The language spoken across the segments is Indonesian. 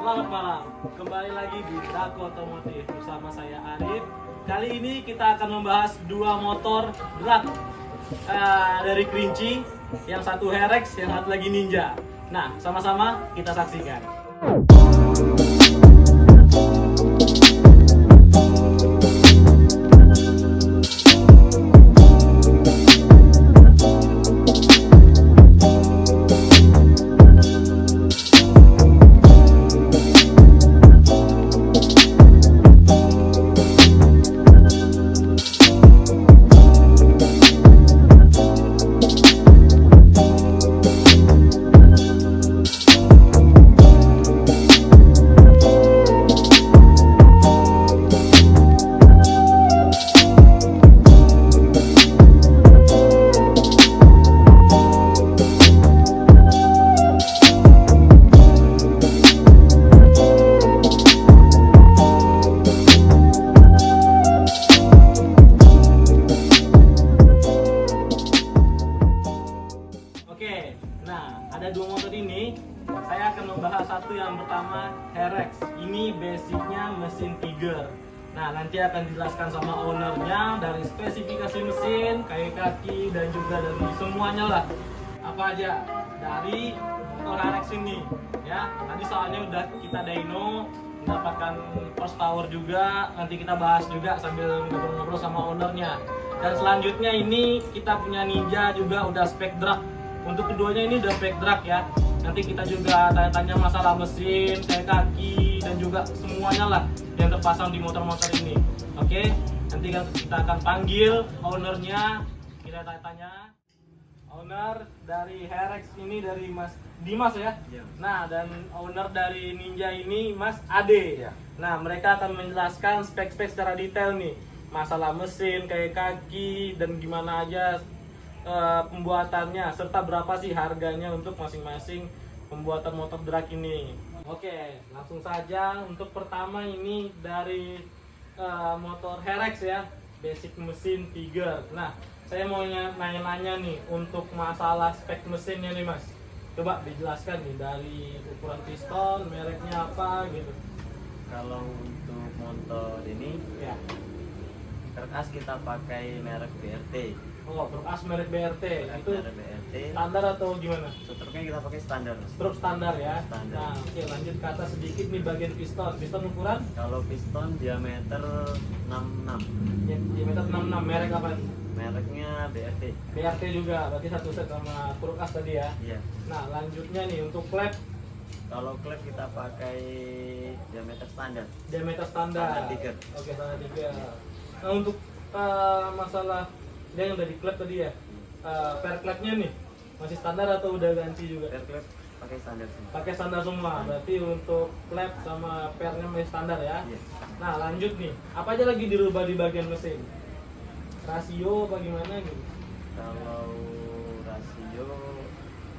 Selamat malam, kembali lagi di Daku Otomotif bersama saya Arif. Kali ini kita akan membahas dua motor drag dari Kerinci. Yang satu Herex, yang satu lagi Ninja. Nah, sama-sama kita saksikan. Oke, nah ada dua motor ini. Saya akan membahas satu yang pertama Herex. Ini basicnya mesin Tiger. Nah, nanti akan dijelaskan sama ownernya dari spesifikasi mesin, kayak kaki dan juga dari semuanya lah. Apa aja dari motor Herex ini, ya. Tadi soalnya udah kita dyno, mendapatkan horsepower juga. Nanti kita bahas juga sambil ngobrol-ngobrol sama ownernya. Dan selanjutnya ini kita punya Ninja juga udah spek drag. Untuk keduanya ini udah spek drag ya. Nanti kita juga tanya-tanya masalah mesin, kayak kaki dan juga semuanya lah yang terpasang di motor-motor ini. Oke, nanti kita akan panggil ownernya, kita tanya-tanya. Owner dari Herex ini dari Mas Dimas ya. Iya. Nah, dan owner dari Ninja ini Mas Ade. Iya. Nah, mereka akan menjelaskan spek-spek secara detail nih. Masalah mesin, kayak kaki dan gimana aja pembuatannya, serta berapa sih harganya untuk masing-masing pembuatan motor drag ini. Oke, langsung saja. Untuk pertama ini dari motor Herex ya, basic mesin Tiger. Nah, saya mau nanya-nanya nih untuk masalah spek mesinnya nih Mas. Coba dijelaskan nih dari ukuran piston, mereknya apa gitu. Kalau untuk motor ini Ya. kertas kita pakai merek BRT. Oh, truk as merek BRT. Itu Merek BRT. standar atau gimana? Struknya kita pakai standar. Truk standar ya. Standar. Nah, oke, lanjut ke atas sedikit nih bagian piston. Piston ukuran Kalau piston diameter 66. diameter 66, merek apa? Mereknya BRT. BRT juga, berarti satu set sama truk as tadi ya. Iya. Nah, lanjutnya nih untuk klep Kalau klep kita pakai diameter standar. diameter standar. Standar tiga. Oke, standar 3. Nah, untuk masalah dia yang dari klep tadi ya. Per klepnya nih masih standar atau udah ganti juga? Per klep pakai standar semua. Pakai standar semua. Berarti untuk klep sama pernya masih standar ya. Iya. Nah, lanjut nih. Apa aja lagi dirubah di bagian mesin? Rasio apa gimana gitu? Kalau rasio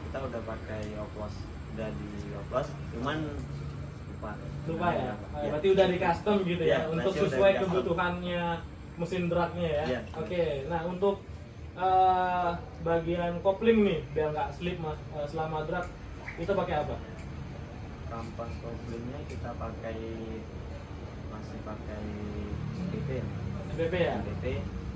kita udah pakai oplos, udah di oplos, cuman Lupa ya? Iya. Berarti udah di custom gitu ya, Iya, untuk rasio udah sesuai di custom. kebutuhannya mesin dragnya ya. Iya. Oke, nah untuk bagian kopling nih biar nggak slip mas selama drag itu pakai apa? Kampas koplingnya kita masih pakai BP. BP ya? BP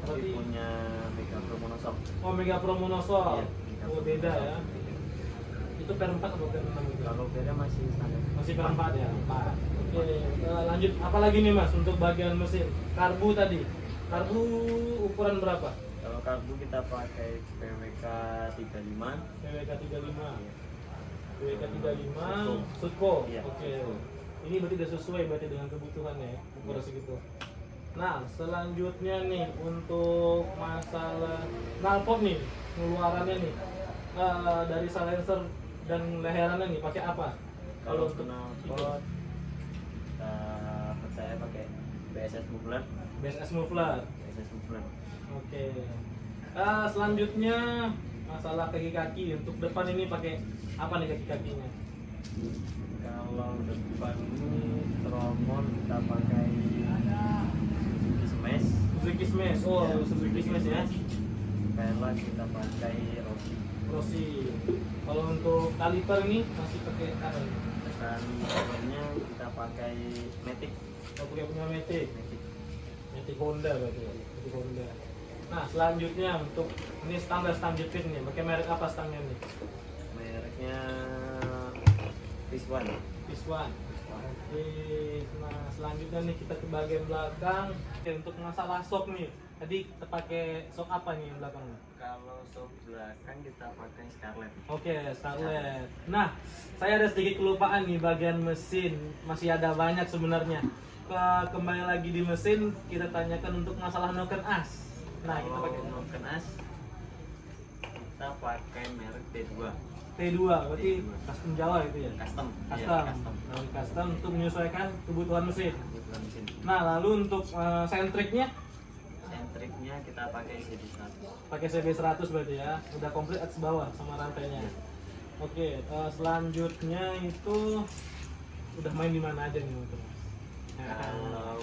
tapi Berarti- punya Mega Pro Monoshock. Oh, Mega Pro Monoshock. Iya, Mega Oh, Pro beda ya. Monoshock. Itu per 4 atau per 6 gitu? Kalau beda masih standar. Masih per 4 ya? 4. Oke, lanjut apa lagi nih mas untuk bagian mesin? Karbu tadi. Karbu ukuran berapa? Kalau karbu kita pakai PWK 35. PWK 35. Iya. PWK 35 Sutco. Sutco. Iya, Oke. Sutco. Ini berarti udah sesuai berarti dengan kebutuhannya ya, ukuran segitu. Nah, selanjutnya nih untuk masalah knalpot nih, pengeluarannya nih. Dari silencer dan leherannya nih pakai apa? Kalau untuk knalpot kita percaya pakai BSS muffler. BSS muffler. BSS muffler. Oke. Selanjutnya masalah kaki-kaki, untuk depan ini pakai apa nih kaki-kakinya? Kalau depan ini tromol kita pakai Suzuki Smash. Suzuki Smash. Oh, Ya, Suzuki Smash ya. Pelek kita pakai Rossi. Rossi. Kalau untuk kaliper ini masih pakai apa? Kalipernya kita pakai Matic. Oh, pakai punya Matic. Matic. Matic Honda berarti ya. Matic Honda. Nah, selanjutnya untuk ini standar stang jepit nih. Pakai merek apa stangnya nih? Mereknya Fish One. This one. Oke, nah selanjutnya nih kita ke bagian belakang. Oke, untuk masalah sok nih, tadi kita pakai sok apa nih yang belakang? Kalau sok belakang kita pakai Scarlett. Oke, Scarlett. Nah, saya ada sedikit kelupaan nih bagian mesin, masih ada banyak sebenarnya. Kembali lagi di mesin, kita tanyakan untuk masalah noken as. Nah, kita Kalau pakai noken as kita pakai merek T2. T2, berarti T2. custom Jawa itu ya? Custom. Iya, Custom. custom. Nah, custom untuk menyesuaikan kebutuhan mesin. Kebutuhan mesin. Nah, lalu untuk sentriknya Sentriknya kita pakai CD100. pakai CB100 berarti ya, udah komplit atas bawah sama rantainya. Oke, selanjutnya itu udah main di mana aja nih motor? Kalau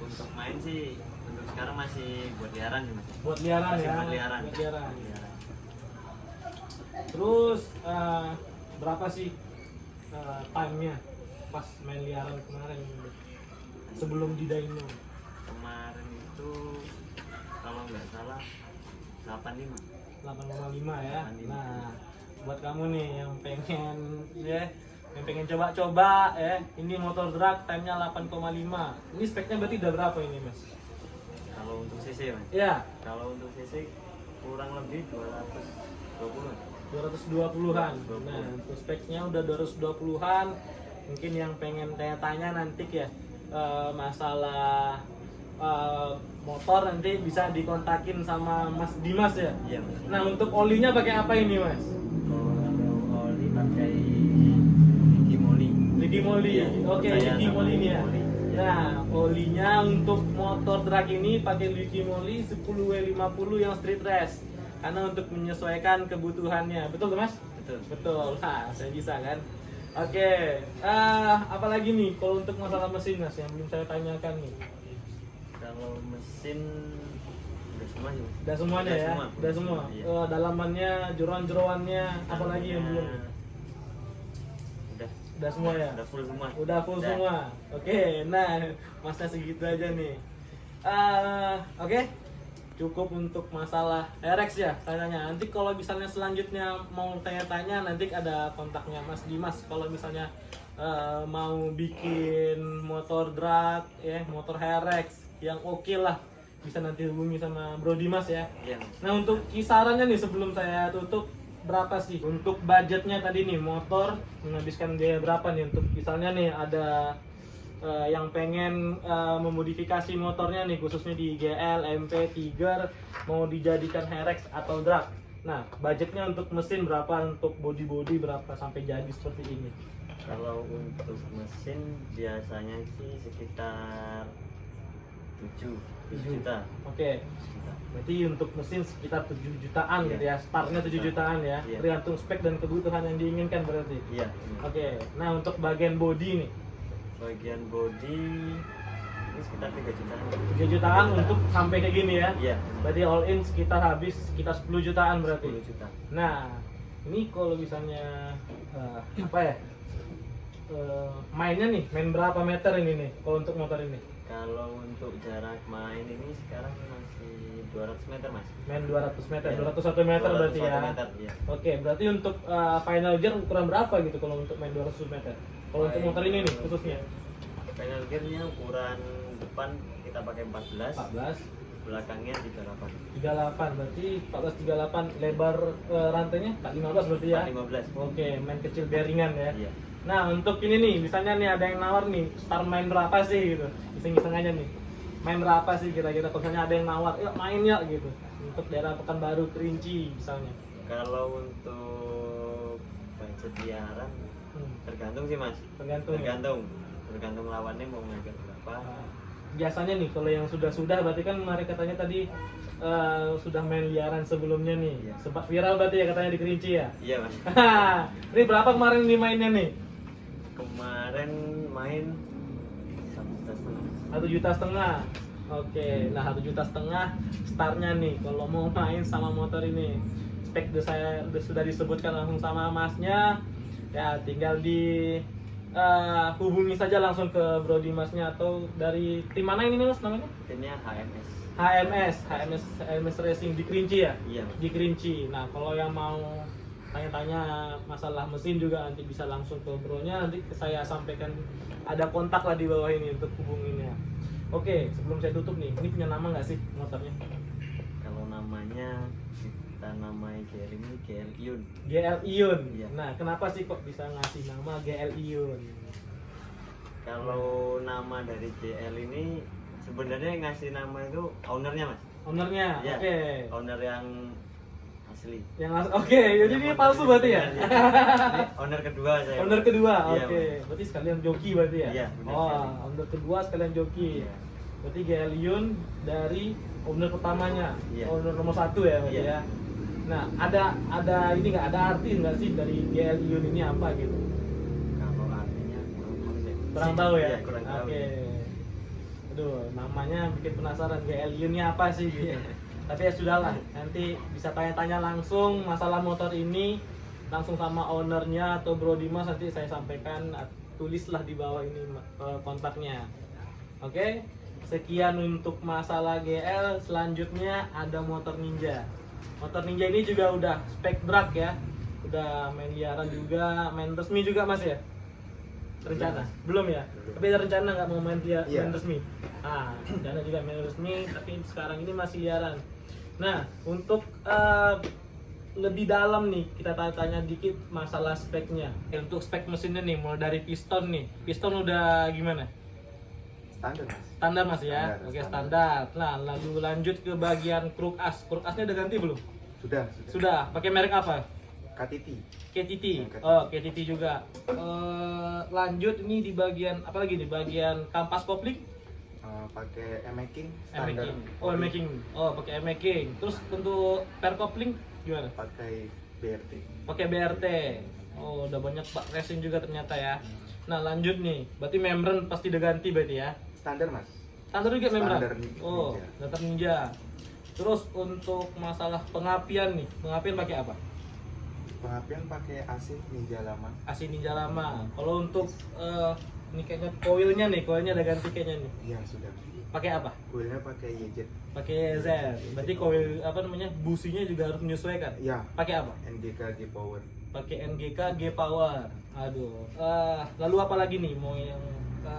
untuk main sih untuk sekarang masih buat liaran sih mas. Buat liaran Masih ya. buat liaran. Buat liaran. Buat liaran. Terus berapa sih time-nya pas main liaran kemarin sebelum di dyno? Kemarin itu kalau nggak salah 85. 8,5 ya. 8,5. Nah, buat kamu nih yang pengen coba-coba ya, ini motor drag time-nya 8,5. Ini speknya berarti udah berapa ini, Mas? Kalau untuk CC mas. Ya, Kalau untuk CC kurang lebih 220. 220-an. Nah, untuk speknya udah 220-an. Mungkin yang pengen tanya-tanya nanti ya masalah motor nanti bisa dikontakin sama Mas Dimas ya. Iya mas. Nah, untuk olinya pakai apa ini, Mas? Kalau oli pakai Kimoli. Lidi Moli. Iya, Oke, percaya Lidi sama Moli nih ya. Moli. Nah, olinya untuk motor drag ini pakai Lidi Moli 10W50 yang street race. Karena untuk menyesuaikan kebutuhannya. Betul tuh, Mas? Betul. Betul. Nah, saya bisa kan. Oke, apalagi nih kalau untuk masalah mesin Mas yang belum saya tanyakan nih. Kalau mesin udah semua sih mas. Udah semuanya ya? Udah semua. Iya. Dalamannya, jeroan-jeroannya, apalagi yang belum? Udah. Udah semua ya? Udah full semua. Udah full semua. Oke, nah Masnya segitu aja nih. Oke, cukup untuk masalah RX ya tanya. Nanti kalau misalnya selanjutnya mau tanya-tanya nanti ada kontaknya Mas Dimas. Kalau misalnya mau bikin motor drag ya, motor RX yang oke lah, bisa nanti hubungi sama Bro Dimas ya. Iya mas. Nah, untuk kisarannya nih sebelum saya tutup, berapa sih untuk budgetnya tadi nih motor menghabiskan biaya berapa nih untuk misalnya nih ada yang pengen memodifikasi motornya nih khususnya di GL, MP, Tiger mau dijadikan HRX atau drag. Nah, budgetnya untuk mesin berapa, untuk body berapa sampai jadi seperti ini? Kalau untuk mesin biasanya sih sekitar 7 juta. Oke. Berarti untuk mesin sekitar 7 jutaan Iya. gitu ya. Startnya 7 jutaan ya. Iya. Tergantung spek dan kebutuhan yang diinginkan berarti. Iya. Oke. Nah, untuk bagian body nih Bagian body ini sekitar 3 jutaan. 3 jutaan untuk sampai kayak gini ya. Iya. Berarti all in sekitar habis sekitar 10 jutaan berarti. 10 juta. Nah, ini kalau misalnya apa ya? Mainnya nih, main berapa meter ini nih kalau untuk motor ini? Kalau untuk jarak main ini sekarang masih 200 meter mas. Main 200 meter, Iya. 201 meter berarti 201 ya. meter, iya. Oke, berarti untuk final gear ukuran berapa gitu kalau untuk main 200 meter? Kalau untuk motor ini nih khususnya Final gearnya ukuran depan kita pakai 14, 14, belakangnya 38. 38 berarti 14 38 lebar rantainya 15 berarti ya. 15. Oke, main kecil bearingan ya. Iya. Nah, untuk ini nih, misalnya nih ada yang nawar nih, start main berapa sih gitu. Iseng-iseng aja nih. Main berapa sih kira-kira kalau misalnya ada yang nawar, yuk main ya gitu. Untuk daerah Pekanbaru, Kerinci misalnya. Kalau untuk budget liaran tergantung sih mas. Tergantung. Ya? Tergantung lawannya mau ngajak berapa. Nah, biasanya nih kalau yang sudah berarti kan kemarin katanya tadi sudah main liaran sebelumnya nih. Iya. Sempat viral berarti ya katanya di Kerinci ya. Iya mas. Ini berapa kemarin nih mainnya nih? Kemarin main 1,5 juta. 1,5 juta. Oke, nah 1,5 juta startnya nih kalau mau main sama motor ini. Spek sudah disebutkan langsung sama masnya. Ya tinggal di hubungi saja langsung ke Bro Dimasnya, atau dari tim mana ini Mas namanya? Timnya HMS. HMS Racing di Kerinci ya? Iya. Di Kerinci. Nah, kalau yang mau tanya-tanya masalah mesin juga nanti bisa langsung ke Bro-nya, nanti saya sampaikan ada kontak lah di bawah ini untuk hubunginnya. Oke, sebelum saya tutup nih, ini punya nama nggak sih motornya? Kalau namanya kita namai GL ini GL Ion. GL Ion. Iya. Nah, kenapa sih kok bisa ngasih nama GL Ion? Kalau nama dari GL ini sebenarnya yang ngasih nama itu ownernya Mas. Ownernya, Iya. oke. Owner yang asli. Oke, jadi ini palsu berarti ya? Iya. Ini owner kedua saya. Owner kedua, Iya, oke. Mas. Berarti sekalian joki berarti ya? Iya, benar Oh, sekali. owner kedua sekalian joki. Iya. Berarti GL Ion dari owner pertamanya, Iya. owner nomor 1 ya berarti Iya. ya. Nah, ada ini nggak, ada arti nggak sih dari GL Ion ini apa gitu? Kalau artinya kurang tahu saya. Kurang tahu ya? Iya, kurang tahu. Oke. Aduh, namanya bikin penasaran GL Ion ini apa sih gitu. Iya. Tapi ya sudahlah, nanti bisa tanya-tanya langsung masalah motor ini langsung sama ownernya atau Bro Dimas, nanti saya sampaikan, tulislah di bawah ini kontaknya. Oke, sekian untuk masalah GL. Selanjutnya ada motor Ninja. Motor Ninja ini juga udah spek drag ya, udah main liaran juga, main resmi juga Mas ya? Rencana? Belum ya? Tapi ada rencana nggak mau main Iya. main resmi? Rencana juga main resmi, tapi sekarang ini masih liaran. Nah, untuk lebih dalam nih, kita tanya dikit masalah speknya. Untuk spek mesinnya nih, mulai dari piston nih. Piston udah gimana? Standar Mas. Standar Mas ya? Standar, Oke, standar. standar. Nah, lalu lanjut ke bagian kruk as. Kruk asnya udah ganti belum? Sudah. Sudah. Pakai merek apa? KTT. KTT. KTT. Oh, KTT juga. Lanjut ini di bagian apa lagi nih? Bagian kampas kopling? Pakai making standar. M-making. Oh, M-making. Oh, pakai M-making. Terus untuk per kopling gimana? Pakai BRT. Pakai BRT. Oh, udah banyak Pak racing juga ternyata ya. Nah, lanjut nih. Berarti membran pasti udah ganti berarti ya. Standar Mas. Standar juga membran. Standar Ninja. Oh, standar Ninja. Terus untuk masalah pengapian nih, pengapian pakai apa? Pengapian pakai AC Ninja lama. AC Ninja lama. Kalau untuk ini kayaknya koilnya udah ganti kayaknya nih. Iya sudah. Pakai apa? Kuilnya pakai YZ. Pakai Z. Berarti koil apa namanya? Businya juga harus menyesuaikan. Ya. Pakai apa? NGK G Power. Pakai NGK G Power. Aduh. Lalu apa lagi nih? Mau yang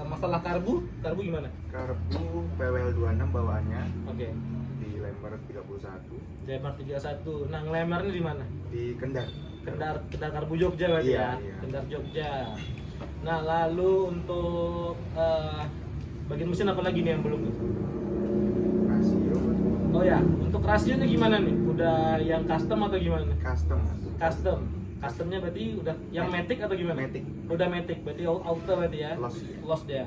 masalah karbu? Karbu gimana? Karbu PWL 26 bawaannya Oke. di Lember 31 Lemar 31. Nah, ngelemarnya di mana? di Kendar. Kendar Karbu Jogja berarti Iya, ya. iya. Kendar Jogja. Nah, lalu untuk bagian mesin apa lagi nih yang belum? Rasio Oh ya, untuk rasionya gimana nih? Udah yang custom atau gimana? custom Mas. Custom. Customnya berarti udah yang matic atau gimana? Matic. Udah matic, berarti auto berarti ya. Lost. Lost ya.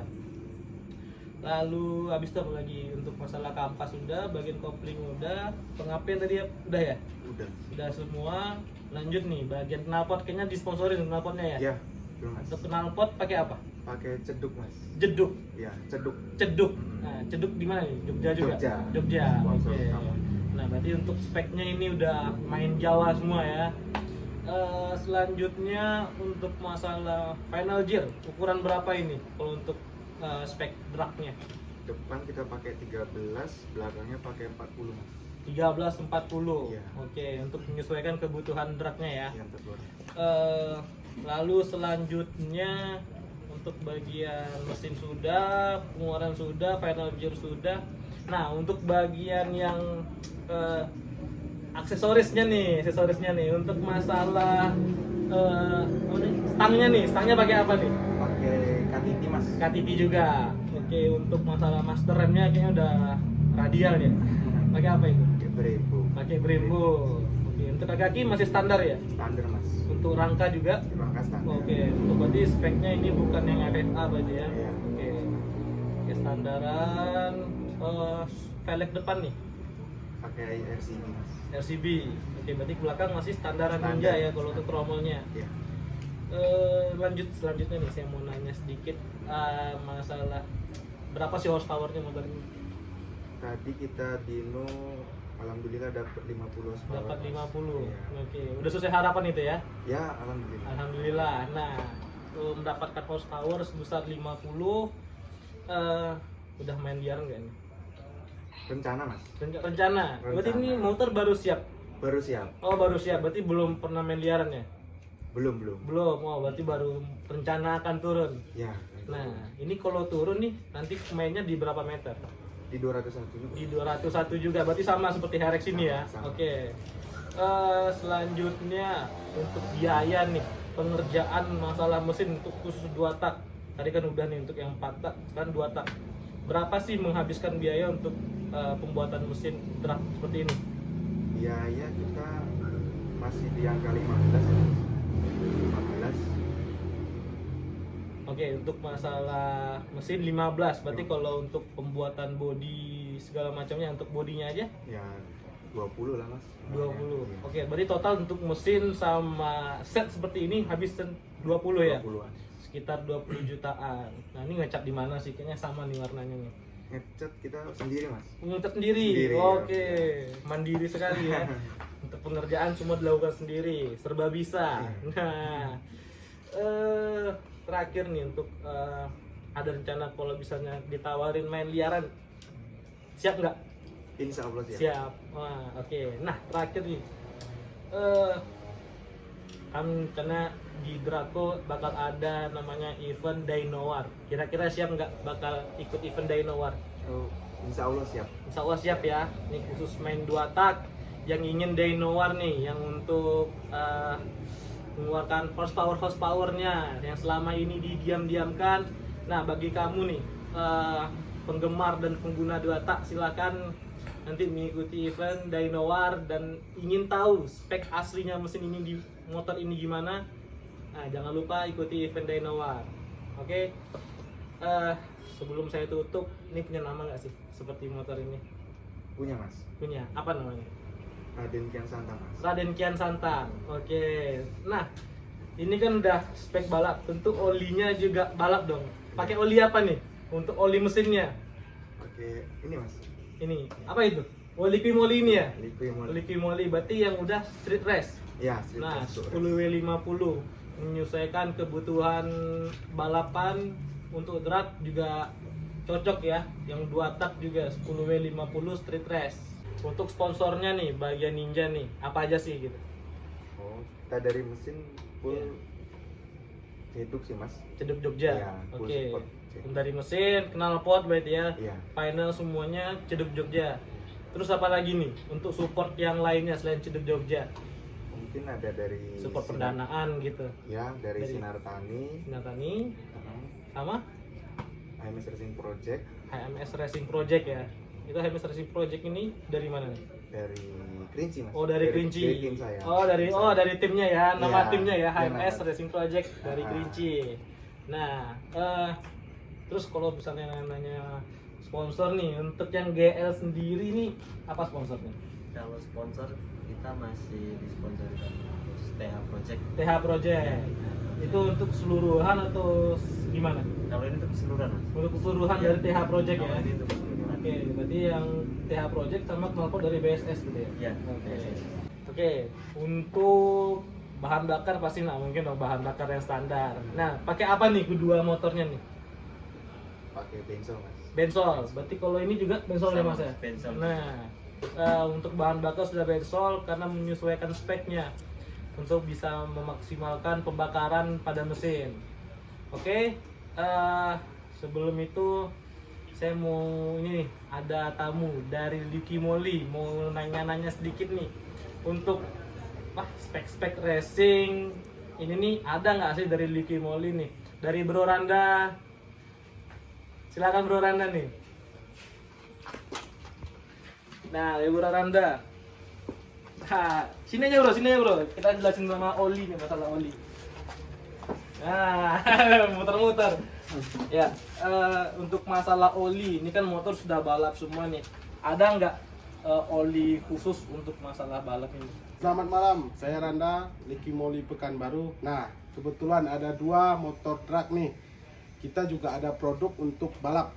Lalu habis itu apa lagi? Untuk masalah kampas udah, bagian kopling udah, pengapian tadi udah ya? Udah. Udah semua. Lanjut nih, bagian knalpot kayaknya disponsorin knalpotnya ya? Ya, belum Mas. Untuk knalpot pakai apa? Pakai ceduk Mas. Jeduk. Ya, ceduk. Ceduk. Nah, ceduk di mana nih? Jogja juga. Jogja. Jogja. Sponsor Oke. utama. Nah, berarti untuk speknya ini udah main Jawa semua ya. Selanjutnya untuk masalah final gear, ukuran berapa ini kalau untuk spek dragnya? Depan kita pakai 13, belakangnya pakai 40 Mas. 13 40. Iya. Oke, untuk menyesuaikan kebutuhan dragnya ya. Yang terluar. Lalu selanjutnya untuk bagian mesin sudah, pengeluaran sudah, final gear sudah. Nah, untuk bagian yang aksesorisnya nih untuk masalah stangnya pakai apa nih? Pakai KTT Mas. KTT juga. Oke, untuk masalah master remnya kayaknya udah radial ya. Pakai apa itu? Pakai Brembo. Pakai Brembo. Oke, untuk kaki masih standar ya? Standar Mas. Untuk rangka juga? Rangka standar. Oke, untuk berarti speknya ini bukan yang FFA berarti ya? Iya. Oke. Oke, standaran. Velg depan nih? Pakai RCB Mas. RCB. Oke, berarti belakang masih standaran Standar. Ninja ya kalau untuk tromolnya. Ya. Lanjut selanjutnya nih, saya mau nanya sedikit masalah berapa sih horsepowernya motor ini? Tadi kita Dino alhamdulillah dapat 50 horsepower. Dapat 50. Iya. Oke, udah sesuai harapan itu ya? Ya, alhamdulillah. Alhamdulillah. Nah, mendapatkan horsepower sebesar 50. Udah main liaran nggak nih? Rencana mas, Rencana. Berarti ini motor baru siap. baru siap. Oh baru siap, berarti belum pernah main liaran ya? Belum. Belum. Oh berarti baru rencana akan turun. Ya. Nah ini kalau turun nih nanti mainnya di berapa meter? Di 201 juga. Di 201 juga, berarti sama seperti HRX ini ya. Sama. Oke. Selanjutnya untuk biaya nih, pengerjaan masalah mesin untuk khusus 2 tak. Tadi kan udah nih untuk yang 4 tak, sekarang 2 tak. Berapa sih menghabiskan biaya untuk pembuatan mesin truk seperti ini? Biaya kita masih di angka 15 ya. 15. Oke, untuk masalah mesin 15, berarti kalau untuk pembuatan bodi segala macamnya, untuk bodinya aja Ya 20 lah mas. 20. Iya. Oke, berarti total untuk mesin sama set seperti ini habis 20 ya? 20-an. Sekitar 20 jutaan. Nah, ini ngecat di mana sih? Kayaknya sama nih warnanya nih. Ngecat kita sendiri mas. Ngecat sendiri. Sendiri, Oke. ya. Mandiri sekali ya. Untuk pengerjaan semua dilakukan sendiri, serba bisa. Nah, terakhir nih untuk ada rencana kalau misalnya ditawarin main liaran, siap nggak? Insya Allah siap. Siap. Wah, oke. Nah, terakhir nih, kan karena di Draco bakal ada namanya event Dyno War. Kira-kira siap nggak bakal ikut event Dyno War? Oh, Insya Allah siap. Insya Allah siap ya. Ini khusus main 2 tak yang ingin Dyno War nih, yang untuk mengeluarkan horsepowernya yang selama ini didiam-diamkan. Nah, bagi kamu nih penggemar dan pengguna 2 tak, silakan nanti mengikuti event Dyno War dan ingin tahu spek aslinya mesin ini di motor ini gimana. Nah, jangan lupa ikuti event Dyno War. Oke. Sebelum saya tutup, ini punya nama nggak sih seperti motor ini? Punya mas. Punya. Apa namanya? Raden Kian Santang mas. Raden Kian Santang. Oke. Nah, ini kan udah spek balap. Tentu olinya juga balap dong. Pakai oli apa nih? Untuk oli mesinnya. Oke, ini mas. Ini apa itu? Oli Pimoli ini ya? Liquimol. Oli Pimoli berarti yang udah street race. Ya, street Nah, race. 10W50 menyesuaikan kebutuhan balapan. Untuk drag juga cocok ya. Yang 2 tak juga 10W50 street race. Untuk sponsornya nih, bagian Ninja nih, apa aja sih gitu? Oh, kita dari mesin full Iya. Ceduk sih mas. Ceduk Jogja. Iya, full Oke. support Ceduk. Dari mesin, knalpot berarti ya. Iya. Final semuanya Ceduk Jogja. Terus apa lagi nih untuk support yang lainnya selain Ceduk Jogja? Mungkin ada dari Support Sinar- pendanaan gitu. Ya, dari Dari- Sinar Tani, Natani sama HMS Racing Project, HMS Racing Project ya. Itu HMS Racing Project ini dari mana nih? dari Kerinci mas. Oh, dari Kerinci. Dari tim saya. Dari timnya ya. Nama Iya, timnya ya, iya, HMS nama. Racing Project dari Ah. Kerinci. Nah, terus kalau misalnya nanya sponsor nih, untuk yang GL sendiri nih apa sponsornya? Kalau sponsor kita masih disponsori terus TH Project. TH Project. Itu untuk keseluruhan atau gimana? Kalau ini untuk keseluruhan mas. Untuk keseluruhan dari TH Project ya. Kalau ini untuk keseluruhan. Oke, berarti yang TH Project sama knalpot dari BSS gitu ya. Iya. Oke. Oke, untuk bahan bakar pasti nggak mungkin dong bahan bakar yang standar. Nah, pakai apa nih kedua motornya nih? Pakai bensol mas. Bensol. Berarti kalau ini juga bensol ya Sama, mas ya? bensol. Nah, untuk bahan bakar sudah bensol karena menyesuaikan speknya untuk bisa memaksimalkan pembakaran pada mesin. Oke, sebelum itu saya mau ini nih, ada tamu dari Liquimoli mau nanya-nanya sedikit nih untuk spek-spek racing ini nih, ada nggak sih dari Liquimoli nih, dari Bro Randa. Silakan Bro Randa nih. Nah, Bro Randa. Sini aja bro, kita jelasin sama oli nih, masalah oli. Nah, muter-muter. Ya, untuk masalah oli, ini kan motor sudah balap semua nih. Ada nggak oli khusus untuk masalah balap ini? Selamat malam, saya Randa, Liquimoli Pekanbaru. Nah, kebetulan ada 2 motor truk nih. Kita juga ada produk untuk balap,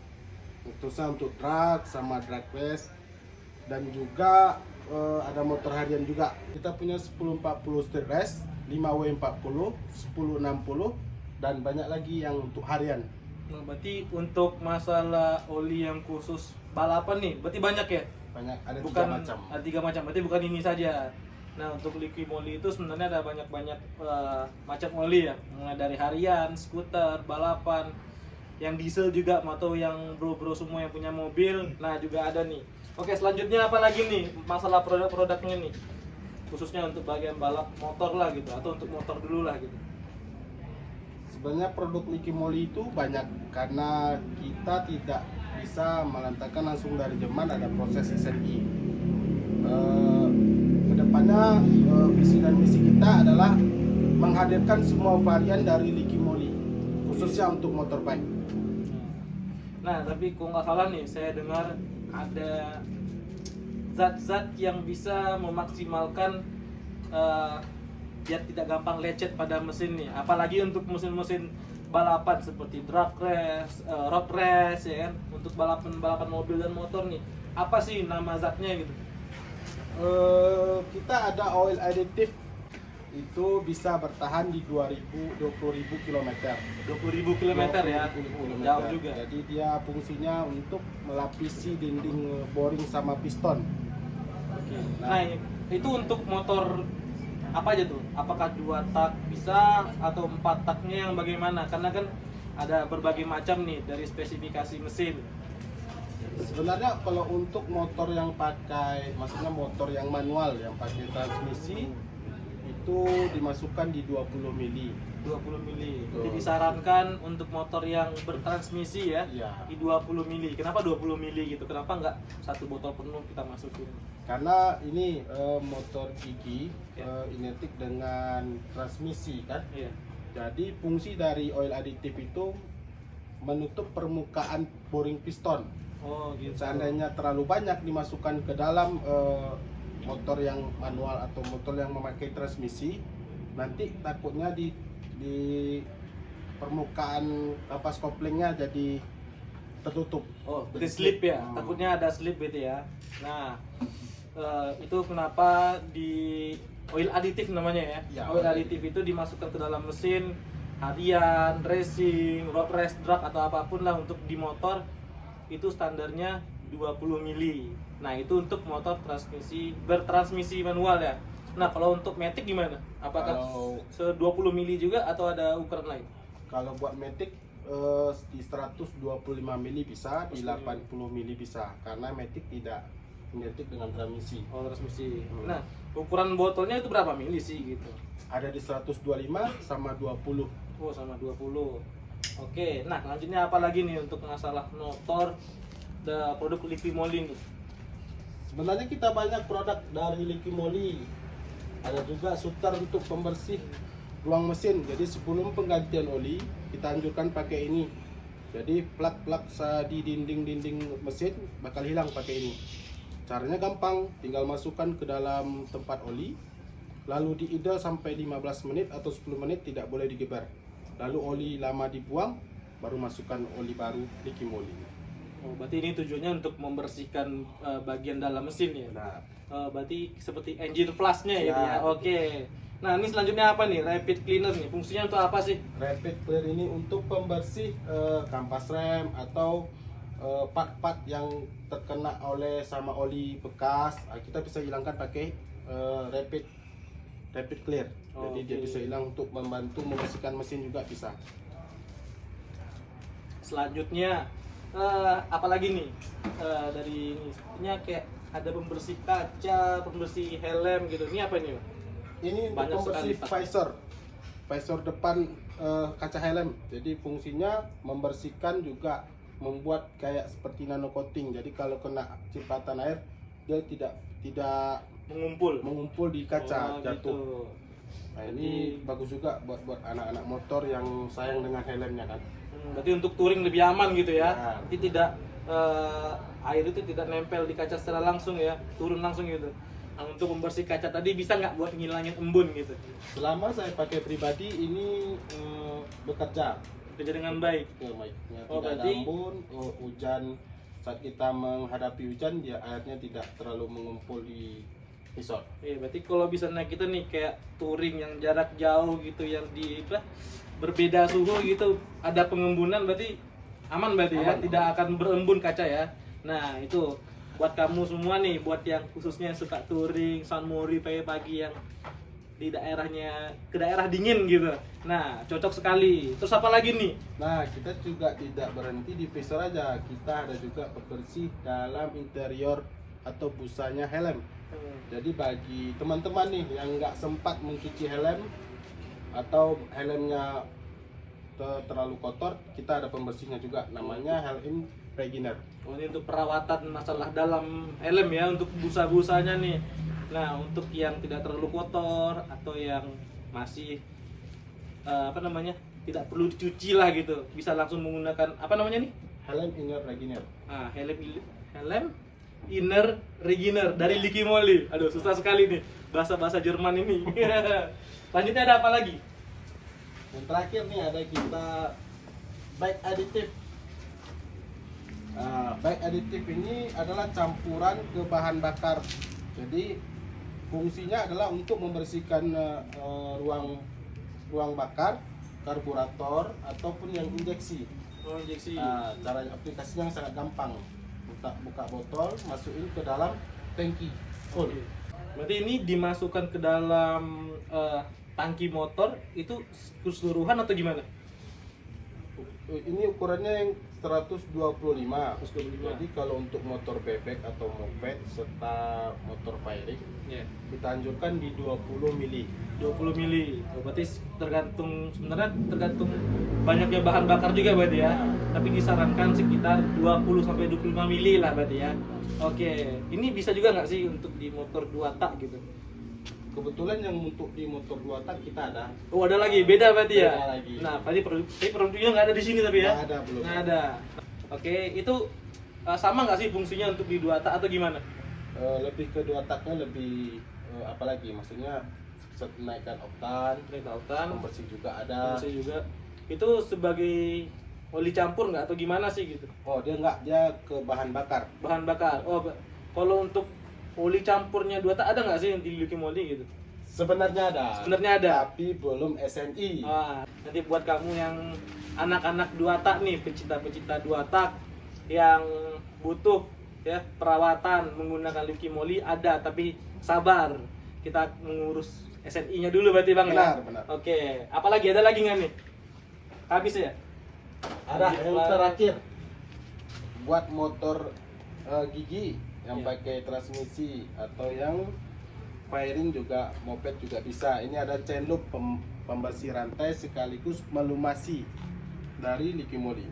khususnya untuk truk sama drag race, dan juga ada motor harian juga. Kita punya 1040 street race, 5W40, 1060, dan banyak lagi yang untuk harian. Nah, berarti untuk masalah oli yang khusus balapan nih, berarti banyak ya? Banyak, ada Bukan 3 macam. ada 3 macam, berarti bukan ini saja. Nah, untuk Liquimoli itu sebenarnya ada banyak macam oli ya, mulai dari harian, skuter, balapan, yang diesel juga atau yang bro-bro semua yang punya mobil. Nah, juga ada nih. Oke, selanjutnya apa lagi nih masalah produk-produknya nih, khususnya untuk bagian balap motor lah gitu, atau untuk motor dulu lah gitu. Sebenarnya produk Liquimoli itu banyak karena kita tidak bisa melantarkan langsung dari Jerman, ada proses SNI. Kedepannya visi dan misi kita adalah menghadirkan semua varian dari Liquimoli, khususnya untuk motorbike. Nah, tapi kok nggak salah nih, saya dengar ada zat-zat yang bisa memaksimalkan biar tidak gampang lecet pada mesin nih. Apalagi untuk mesin-mesin balapan seperti drag race, road race ya kan, untuk balapan mobil dan motor nih. Apa sih nama zatnya gitu? Kita ada oil additive, itu bisa bertahan di 20.000 km. 20.000 km ya. 20.000 km. Jauh juga. Jadi dia fungsinya untuk melapisi dinding boring sama piston. Oke. Nah, itu untuk motor apa aja tuh? Apakah 2 tak bisa atau 4 taknya yang bagaimana? Karena kan ada berbagai macam nih dari spesifikasi mesin. Sebenarnya kalau untuk motor yang pakai, maksudnya motor yang manual yang pakai transmisi, itu dimasukkan di 20 mili. 20 mili. Betul. Jadi disarankan untuk motor yang bertransmisi ya, Iya. di 20 mili. Kenapa 20 mili gitu? Kenapa nggak satu botol penuh kita masukin? Karena ini motor gigi Ya. identik dengan transmisi kan. Iya. Jadi fungsi dari oil additive itu menutup permukaan boring piston. Oh gitu. Seandainya terlalu banyak dimasukkan ke dalam motor yang manual atau motor yang memakai transmisi, nanti takutnya di permukaan kapas koplingnya jadi tertutup. Oh, berarti slip ya? Takutnya ada slip gitu ya. Nah, itu kenapa di oil additive namanya ya? Ya, Oil oil additive itu dimasukkan ke dalam mesin harian, racing, road race, drag atau apapun lah untuk di motor itu standarnya 20 mili. Nah, itu untuk motor bertransmisi manual ya. Nah, kalau untuk Matic gimana? Apakah Kalau- 20 mili juga atau ada ukuran lain? Kalau buat Matic di 125 mili bisa, di 80 mili bisa, karena Matic tidak identik dengan transmisi. Oh, transmisi. Hmm. Nah, ukuran botolnya itu berapa mili sih gitu? Ada di 125 sama 20. Oh, sama 20. Oke, nah selanjutnya apa lagi nih untuk masalah motor produk Liquimoli nih? Sebenarnya kita banyak produk dari Liquimoli. Ada juga sutter untuk pembersih ruang mesin. Jadi sebelum penggantian oli, kita anjurkan pakai ini. Jadi plak-plak di dinding-dinding mesin bakal hilang pakai ini. Caranya gampang, tinggal masukkan ke dalam tempat oli, lalu diidle sampai 15 menit atau 10 menit, tidak boleh digeber. Lalu oli lama dibuang, baru masukkan oli baru Liquimoli. Oh, berarti ini tujuannya untuk membersihkan bagian dalam mesin ya? Nah, Berarti seperti engine flushnya ya, Ya. ya? Oke. Nah, ini selanjutnya apa nih? Rapid cleaner nih. Fungsinya untuk apa sih? rapid clear ini untuk pembersih kampas rem atau part-part yang terkena sama oli bekas. Kita bisa hilangkan pakai rapid clear. Jadi dia Oke. bisa hilang untuk membantu membersihkan mesin juga bisa. Selanjutnya apalagi nih dari ini? Sepertinya kayak ada pembersih kaca, pembersih helm gitu. Ini apa ini, Pak? Ini untuk Banyak pembersih sekali, visor depan kaca helm. Jadi fungsinya membersihkan juga, membuat kayak seperti nano coating. Jadi kalau kena cipratan air dia tidak mengumpul di kaca, Oh, jatuh. gitu. Nah, ini bagus juga buat anak-anak motor yang sayang dengan helmnya kan. Berarti untuk touring lebih aman gitu ya. Ya. Nanti tidak air itu tidak nempel di kaca secara langsung ya, turun langsung gitu. Nah, untuk membersih kaca tadi bisa nggak buat ngilangin embun gitu? Selama saya pakai pribadi ini bekerja Kerja dengan baik. baiknya, Oh, tidak ada berarti- embun, hujan. Saat kita menghadapi hujan, dia airnya tidak terlalu mengumpul di piston. Iya, berarti kalau bisa naik kita nih kayak touring yang jarak jauh gitu, yang di berbeda suhu gitu, ada pengembunan berarti aman berarti ya, Aman. tidak akan berembun kaca ya. Nah itu buat kamu semua nih, buat yang khususnya yang suka touring, sunmori pagi-pagi yang di daerahnya ke daerah dingin gitu. Nah cocok sekali. Terus apa lagi nih? Nah, kita juga tidak berhenti di visor aja. Kita ada juga pembersih dalam interior atau busanya helm. Jadi bagi teman-teman nih yang nggak sempat mencuci helm atau helmnya terlalu kotor, kita ada pembersihnya juga. Namanya Helm Reginer. Oh, ini untuk perawatan masalah dalam helm ya, untuk busa-busanya nih. Nah, untuk yang tidak terlalu kotor atau yang masih tidak perlu dicuci lah gitu, bisa langsung menggunakan apa namanya nih? Helm Inner Reginer. Ah, helm Inner Reginer dari Liqui Moly. Aduh, susah sekali nih bahasa-bahasa Jerman ini. Lanjutnya ada apa lagi? Yang terakhir nih ada kita bike additive. Bike additive ini adalah campuran ke bahan bakar. Jadi fungsinya adalah untuk membersihkan ruang bakar, karburator ataupun yang injeksi. Oh, injeksi. Cara aplikasinya sangat gampang. Buka botol, masukin ke dalam tangki. Oke. Berarti ini dimasukkan ke dalam tangki motor itu keseluruhan atau gimana? Ini ukurannya yang 125. 125. Jadi kalau untuk motor bebek atau moped serta motor firing Ya. kita anjurkan di 20 mili. 20 mili. Oh, berarti sebenarnya tergantung banyaknya bahan bakar juga berarti ya. Tapi disarankan sekitar 20 sampai 25 mili lah berarti ya. Oke, ini bisa juga nggak sih untuk di motor 2 tak gitu? Kebetulan yang untuk di motor 2 tak kita ada. Oh, ada lagi, beda berarti ya. Beda lagi. Nah, berarti produknya nggak ada di sini tapi ya? Nggak ada, belum. Nggak ada. Oke, itu sama nggak sih fungsinya untuk di 2 tak atau gimana? Lebih ke 2 taknya lebih apalagi maksudnya menaikkan oktan, Tautan, pembersih juga ada. bisa juga. Itu sebagai oli campur nggak atau gimana sih gitu? Oh, dia ke bahan bakar. Bahan bakar. Oh, kalau untuk oli campurnya 2 tak ada nggak sih yang di Liqui Moly gitu? Sebenarnya ada. Sebenarnya ada. Tapi belum SNI. Nanti buat kamu yang anak-anak 2 tak nih, pecinta-pecinta 2 tak yang butuh ya perawatan menggunakan Liqui Moly ada, tapi sabar. Kita mengurus SNI-nya dulu berarti Bang ya? Benar. Oke, apalagi ada lagi nggak nih? Habis ya? Ada Lanjut yang lagi. terakhir buat motor gigi yang Iya. pakai transmisi atau yang firing juga, moped juga bisa. Ini ada chain loop pembersih rantai sekaligus melumasi dari Liqui Moly.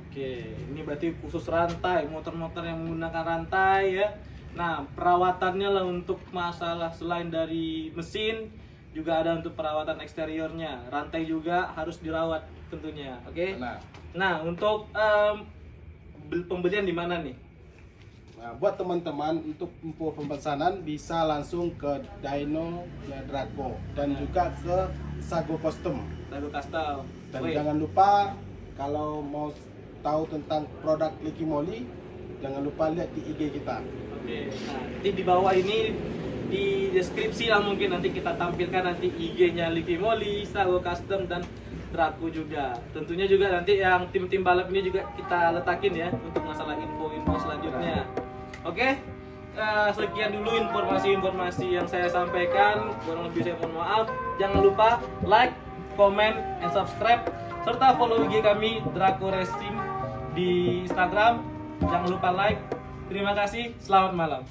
Oke, ini berarti khusus rantai, motor-motor yang menggunakan rantai ya. Nah, perawatannya lah untuk masalah selain dari mesin, juga ada untuk perawatan eksteriornya. Rantai juga harus dirawat tentunya, oke? Nah, untuk pembelian di mana nih? Nah, buat teman-teman untuk info pemesanan bisa langsung ke Dyno Draco dan juga ke Sago Custom. Sago Custom. Dan Wih, jangan lupa kalau mau tahu tentang produk Liqui Moly, jangan lupa lihat di IG kita. oke. Nah, nanti di bawah ini di deskripsi lah mungkin nanti kita tampilkan nanti IG-nya Liqui Moly, Sago Custom dan Draco juga. Tentunya juga nanti yang tim-tim balap ini juga kita letakin ya untuk masalah info-info selanjutnya. Oke, sekian dulu informasi-informasi yang saya sampaikan. Kurang lebih saya mohon maaf. Jangan lupa like, comment, and subscribe serta follow IG kami Draco Racing di Instagram. Jangan lupa like. Terima kasih. Selamat malam.